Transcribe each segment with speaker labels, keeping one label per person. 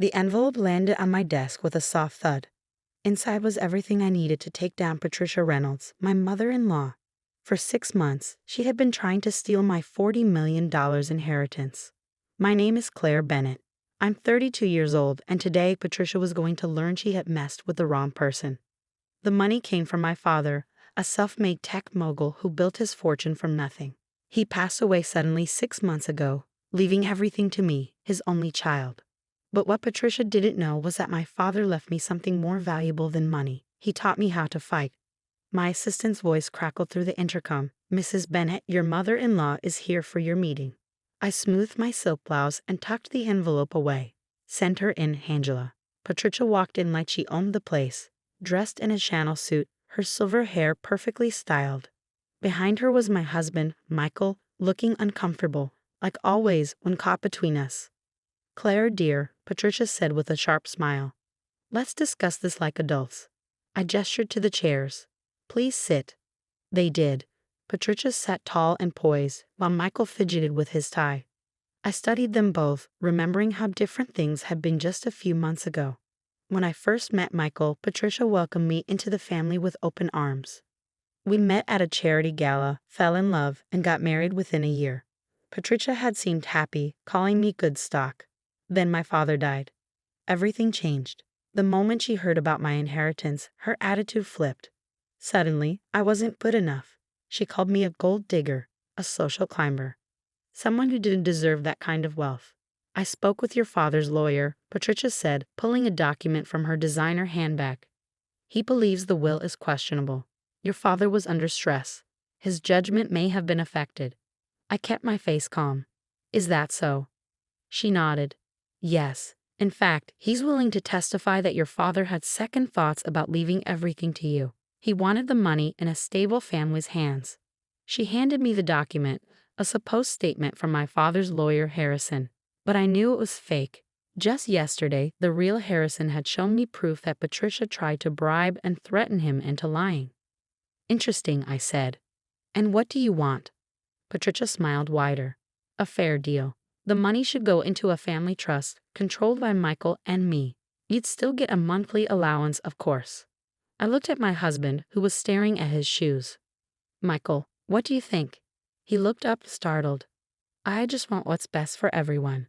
Speaker 1: The envelope landed on my desk with a soft thud. Inside was everything I needed to take down Patricia Reynolds, my mother-in-law. For 6 months, she had been trying to steal my $40 million inheritance. My name is Claire Bennett. I'm 32 years old, and today Patricia was going to learn she had messed with the wrong person. The money came from my father, a self-made tech mogul who built his fortune from nothing. He passed away suddenly 6 months ago, leaving everything to me, his only child. But what Patricia didn't know was that my father left me something more valuable than money. He taught me how to fight. My assistant's voice crackled through the intercom. "Mrs. Bennett, your mother-in-law is here for your meeting." I smoothed my silk blouse and tucked the envelope away. "Send her in, Angela." Patricia walked in like she owned the place, dressed in a Chanel suit, her silver hair perfectly styled. Behind her was my husband, Michael, looking uncomfortable, like always when caught between us. "Claire, dear," Patricia said with a sharp smile. "Let's discuss this like adults." I gestured to the chairs. "Please sit." They did. Patricia sat tall and poised, while Michael fidgeted with his tie. I studied them both, remembering how different things had been just a few months ago. When I first met Michael, Patricia welcomed me into the family with open arms. We met at a charity gala, fell in love, and got married within a year. Patricia had seemed happy, calling me good stock. Then my father died. Everything changed. The moment she heard about my inheritance, her attitude flipped. Suddenly, I wasn't good enough. She called me a gold digger, a social climber, someone who didn't deserve that kind of wealth. "I spoke with your father's lawyer," Patricia said, pulling a document from her designer handbag. "He believes the will is questionable. Your father was under stress. His judgment may have been affected." I kept my face calm. "Is that so?" She nodded. "Yes. In fact, he's willing to testify that your father had second thoughts about leaving everything to you. He wanted the money in a stable family's hands." She handed me the document, a supposed statement from my father's lawyer, Harrison. But I knew it was fake. Just yesterday, the real Harrison had shown me proof that Patricia tried to bribe and threaten him into lying. "Interesting," I said. "And what do you want?" Patricia smiled wider. "A fair deal. The money should go into a family trust, controlled by Michael and me. You'd still get a monthly allowance, of course." I looked at my husband, who was staring at his shoes. "Michael, what do you think?" He looked up, startled. "I just want what's best for everyone."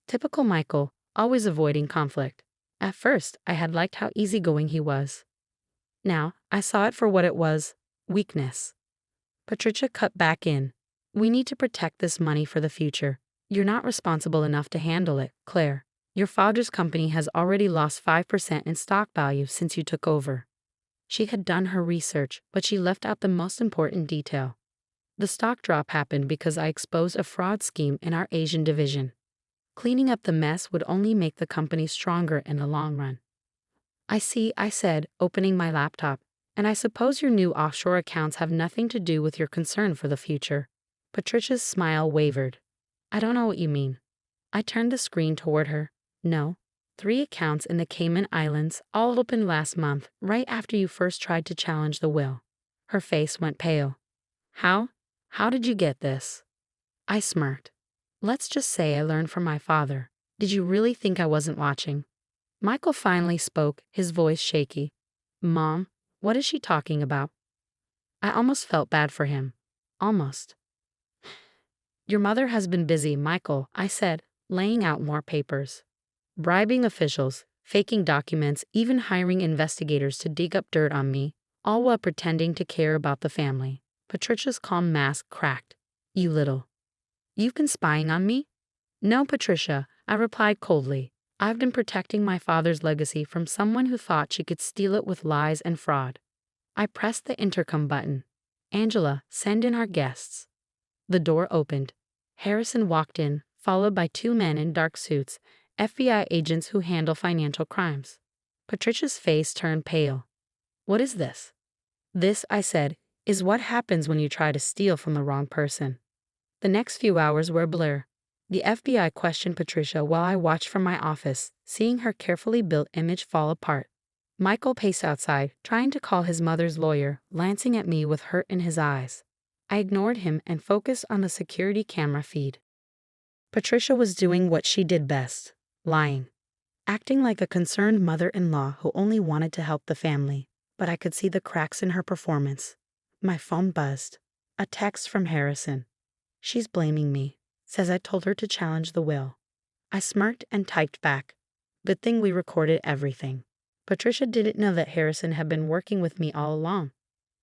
Speaker 1: Typical Michael, always avoiding conflict. At first, I had liked how easygoing he was. Now, I saw it for what it was: weakness. Patricia cut back in. "We need to protect this money for the future. You're not responsible enough to handle it, Claire. Your father's company has already lost 5% in stock value since you took over." She had done her research, but she left out the most important detail. The stock drop happened because I exposed a fraud scheme in our Asian division. Cleaning up the mess would only make the company stronger in the long run. "I see," I said, opening my laptop. "And I suppose your new offshore accounts have nothing to do with your concern for the future." Patricia's smile wavered. "I don't know what you mean." I turned the screen toward her. "No. 3 accounts in the Cayman Islands, all opened last month, right after you first tried to challenge the will." Her face went pale. "How? How did you get this?" I smirked. "Let's just say I learned from my father. Did you really think I wasn't watching?" Michael finally spoke, his voice shaky. "Mom, what is she talking about?" I almost felt bad for him. Almost. "Your mother has been busy, Michael," I said, laying out more papers. "Bribing officials, faking documents, even hiring investigators to dig up dirt on me, all while pretending to care about the family." Patricia's calm mask cracked. You've been spying on me?" "No, Patricia," I replied coldly. "I've been protecting my father's legacy from someone who thought she could steal it with lies and fraud." I pressed the intercom button. "Angela, send in our guests." The door opened. Harrison walked in, followed by 2 men in dark suits, FBI agents who handle financial crimes. Patricia's face turned pale. "What is this?" "This," I said, "is what happens when you try to steal from the wrong person." The next few hours were a blur. The FBI questioned Patricia while I watched from my office, seeing her carefully built image fall apart. Michael paced outside, trying to call his mother's lawyer, glancing at me with hurt in his eyes. I ignored him and focused on the security camera feed. Patricia was doing what she did best: lying. acting like a concerned mother-in-law who only wanted to help the family. But I could see the cracks in her performance. My phone buzzed. A text from Harrison. She's blaming me. Says I told her to challenge the will. I smirked and typed back. Good thing we recorded everything. Patricia didn't know that Harrison had been working with me all along.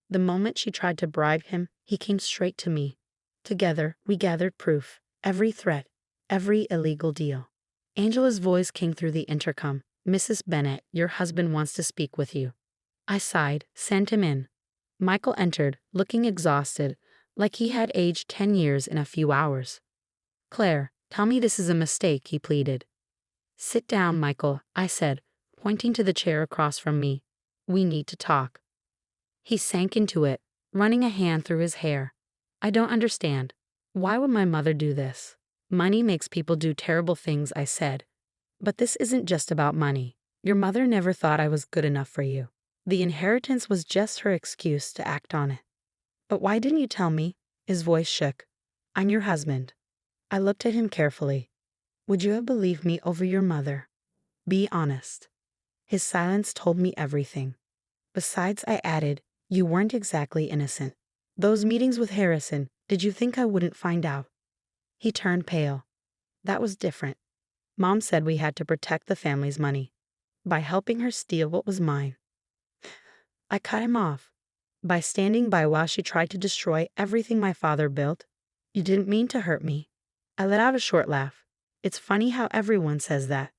Speaker 1: The moment she tried to bribe him, he came straight to me. Together, we gathered proof. Every threat. Every illegal deal. Angela's voice came through the intercom. Mrs. Bennet, your husband wants to speak with you. I sighed, sent him in. Michael entered, looking exhausted, like he had aged 10 years in a few hours. Claire, tell me this is a mistake, he pleaded. Sit down, Michael, I said, pointing to the chair across from me. We need to talk. He sank into it, running a hand through his hair. I don't understand. Why would my mother do this? Money makes people do terrible things, I said. But this isn't just about money. Your mother never thought I was good enough for you. The inheritance was just her excuse to act on it. But why didn't you tell me? His voice shook. I'm your husband. I looked at him carefully. Would you have believed me over your mother? Be honest. His silence told me everything. Besides, I added, you weren't exactly innocent. Those meetings with Harrison, did you think I wouldn't find out? He turned pale. That was different. Mom said we had to protect the family's money by helping her steal what was mine. I cut him off. By standing by while she tried to destroy everything my father built. You didn't mean to hurt me. I let out a short laugh. It's funny how everyone says that.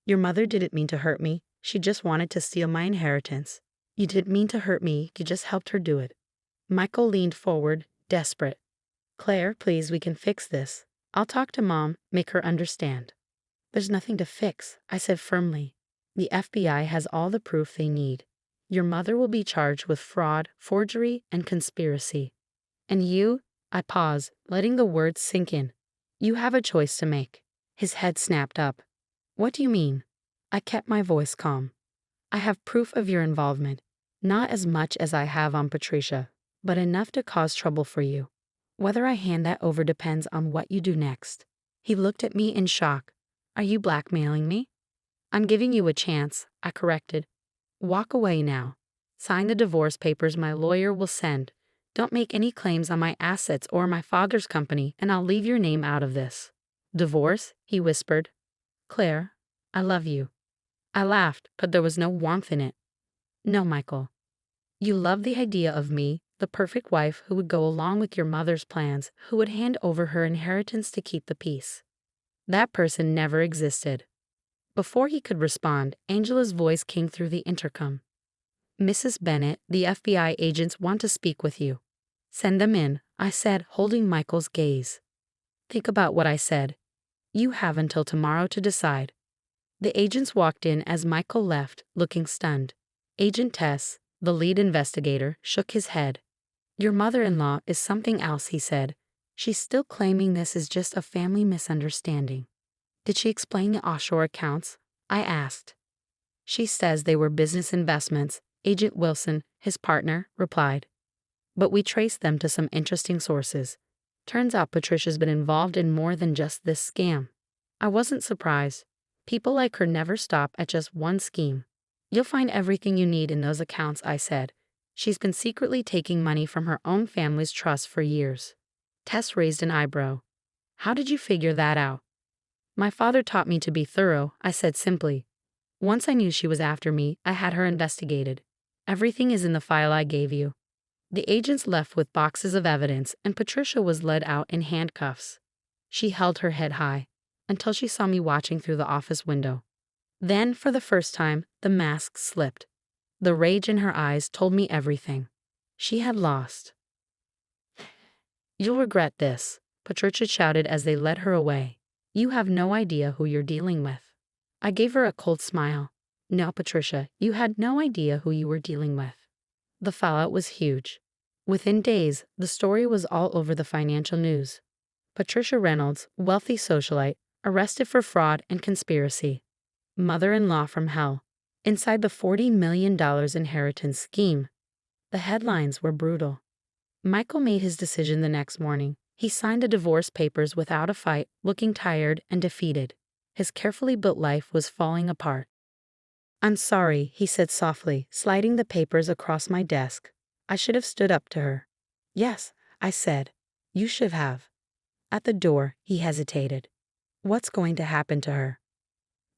Speaker 1: Your mother didn't mean to hurt me. She just wanted to steal my inheritance. You didn't mean to hurt me. You just helped her do it. Michael leaned forward, desperate. Claire, please, we can fix this. I'll talk to Mom, make her understand. There's nothing to fix, I said firmly. The FBI has all the proof they need. Your mother will be charged with fraud, forgery, and conspiracy. And you, I paused, letting the words sink in. You have a choice to make. His head snapped up. What do you mean? I kept my voice calm. I have proof of your involvement. Not as much as I have on Patricia, but enough to cause trouble for you. Whether I hand that over depends on what you do next. He looked at me in shock. Are you blackmailing me? I'm giving you a chance, I corrected. Walk away now. Sign the divorce papers my lawyer will send. Don't make any claims on my assets or my father's company, and I'll leave your name out of this. Divorce? He whispered. Claire, I love you. I laughed, but there was no warmth in it. No, Michael. You love the idea of me, the perfect wife who would go along with your mother's plans, who would hand over her inheritance to keep the peace. That person never existed. Before he could respond, Angela's voice came through the intercom. Mrs. Bennet, the FBI agents want to speak with you. Send them in, I said, holding Michael's gaze. Think about what I said. You have until tomorrow to decide. The agents walked in as Michael left, looking stunned. Agent Tess, the lead investigator, shook his head. Your mother-in-law is something else, he said. She's still claiming this is just a family misunderstanding. Did she explain the offshore accounts? I asked. She says they were business investments, Agent Wilson, his partner, replied. But we traced them to some interesting sources. Turns out Patricia's been involved in more than just this scam. I wasn't surprised. People like her never stop at just one scheme. You'll find everything you need in those accounts, I said. She's been secretly taking money from her own family's trust for years. Tess raised an eyebrow. How did you figure that out? My father taught me to be thorough, I said simply. Once I knew she was after me, I had her investigated. Everything is in the file I gave you. The agents left with boxes of evidence, and Patricia was led out in handcuffs. She held her head high, until she saw me watching through the office window. Then, for the first time, the mask slipped. The rage in her eyes told me everything. She had lost. You'll regret this, Patricia shouted as they led her away. You have no idea who you're dealing with. I gave her a cold smile. No, Patricia, you had no idea who you were dealing with. The fallout was huge. Within days, the story was all over the financial news. Patricia Reynolds, wealthy socialite, arrested for fraud and conspiracy. Mother-in-law from hell. Inside the $40 million inheritance scheme. The headlines were brutal. Michael made his decision the next morning. He signed the divorce papers without a fight, looking tired and defeated. His carefully built life was falling apart. "I'm sorry," he said softly, sliding the papers across my desk. I should have stood up to her. "Yes," I said. "You should have." At the door, he hesitated. "What's going to happen to her?"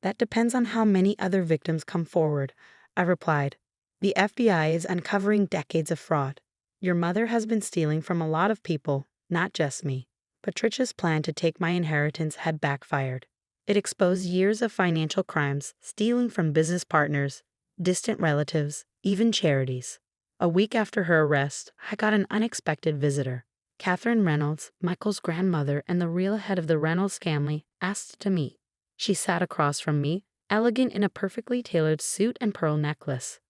Speaker 1: "That depends on how many other victims come forward," I replied. "The FBI is uncovering decades of fraud. Your mother has been stealing from a lot of people, not just me." Patricia's plan to take my inheritance had backfired. It exposed years of financial crimes, stealing from business partners, distant relatives, even charities. A week after her arrest, I got an unexpected visitor. Catherine Reynolds, Michael's grandmother and the real head of the Reynolds family, asked to meet. She sat across from me, elegant in a perfectly tailored suit and pearl necklace.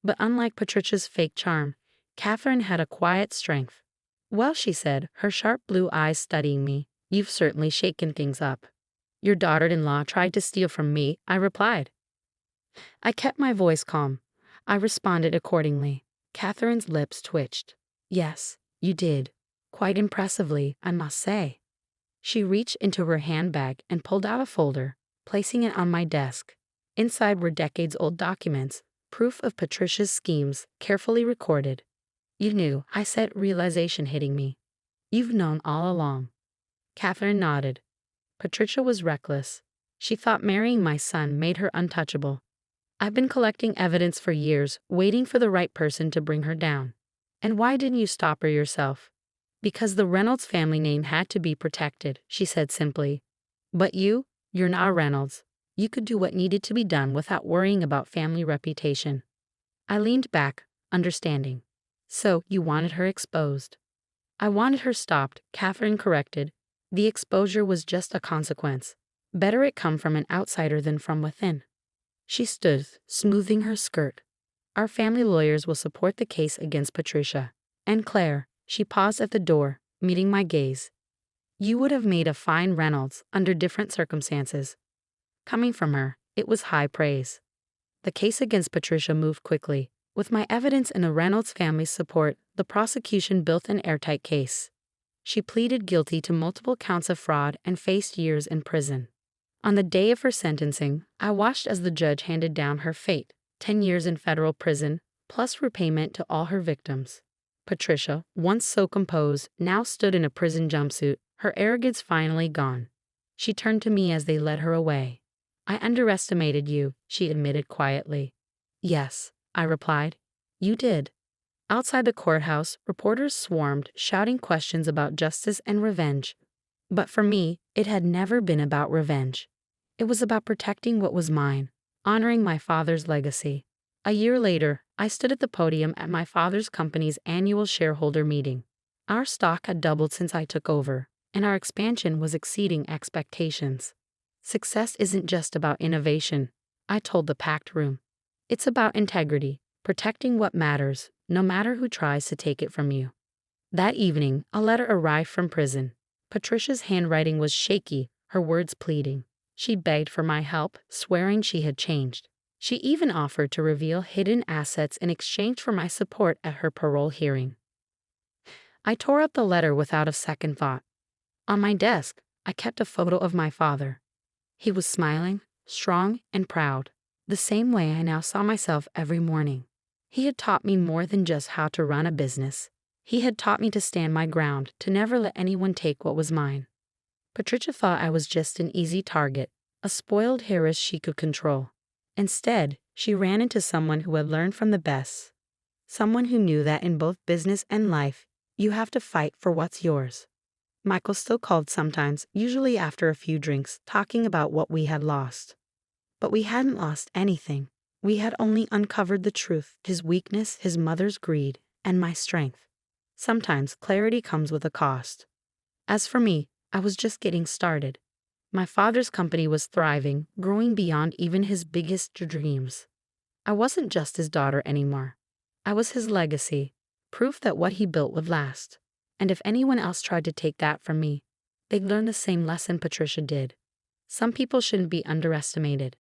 Speaker 1: But unlike Patricia's fake charm, Catherine had a quiet strength. "Well," she said, her sharp blue eyes studying me, "you've certainly shaken things up." "Your daughter-in-law tried to steal from me," I replied. I kept my voice calm. I responded accordingly. Catherine's lips twitched. "Yes, you did. Quite impressively, I must say." She reached into her handbag and pulled out a folder, placing it on my desk. Inside were decades-old documents, proof of Patricia's schemes, carefully recorded. "You knew," I said, realization hitting me. "You've known all along." Catherine nodded. Patricia was reckless. She thought marrying my son made her untouchable. "I've been collecting evidence for years, waiting for the right person to bring her down." "And why didn't you stop her yourself?" "Because the Reynolds family name had to be protected," she said simply. "But you're not a Reynolds. You could do what needed to be done without worrying about family reputation." I leaned back, understanding. "So you wanted her exposed." "I wanted her stopped," Catherine corrected. "The exposure was just a consequence. Better it come from an outsider than from within." She stood, smoothing her skirt. "Our family lawyers will support the case against Patricia. And Claire," she paused at the door, meeting my gaze. "You would have made a fine Reynolds under different circumstances." Coming from her, it was high praise. The case against Patricia moved quickly. With my evidence and the Reynolds family's support, the prosecution built an airtight case. She pleaded guilty to multiple counts of fraud and faced years in prison. On the day of her sentencing, I watched as the judge handed down her fate, 10 years in federal prison, plus repayment to all her victims. Patricia, once so composed, now stood in a prison jumpsuit, her arrogance finally gone. She turned to me as they led her away. "I underestimated you," she admitted quietly. "Yes," I replied. "You did." Outside the courthouse, reporters swarmed, shouting questions about justice and revenge. But for me, it had never been about revenge. It was about protecting what was mine, honoring my father's legacy. A year later, I stood at the podium at my father's company's annual shareholder meeting. Our stock had doubled since I took over, and our expansion was exceeding expectations. "Success isn't just about innovation," I told the packed room. "It's about integrity, protecting what matters, no matter who tries to take it from you." That evening, a letter arrived from prison. Patricia's handwriting was shaky, her words pleading. She begged for my help, swearing she had changed. She even offered to reveal hidden assets in exchange for my support at her parole hearing. I tore up the letter without a second thought. On my desk, I kept a photo of my father. He was smiling, strong, and proud, the same way I now saw myself every morning. He had taught me more than just how to run a business. He had taught me to stand my ground, to never let anyone take what was mine. Patricia thought I was just an easy target, a spoiled heiress she could control. Instead, she ran into someone who had learned from the best. Someone who knew that in both business and life, you have to fight for what's yours. Michael still called sometimes, usually after a few drinks, talking about what we had lost. But we hadn't lost anything. We had only uncovered the truth, his weakness, his mother's greed, and my strength. Sometimes clarity comes with a cost. As for me, I was just getting started. My father's company was thriving, growing beyond even his biggest dreams. I wasn't just his daughter anymore. I was his legacy, proof that what he built would last. And if anyone else tried to take that from me, they'd learn the same lesson Patricia did. Some people shouldn't be underestimated.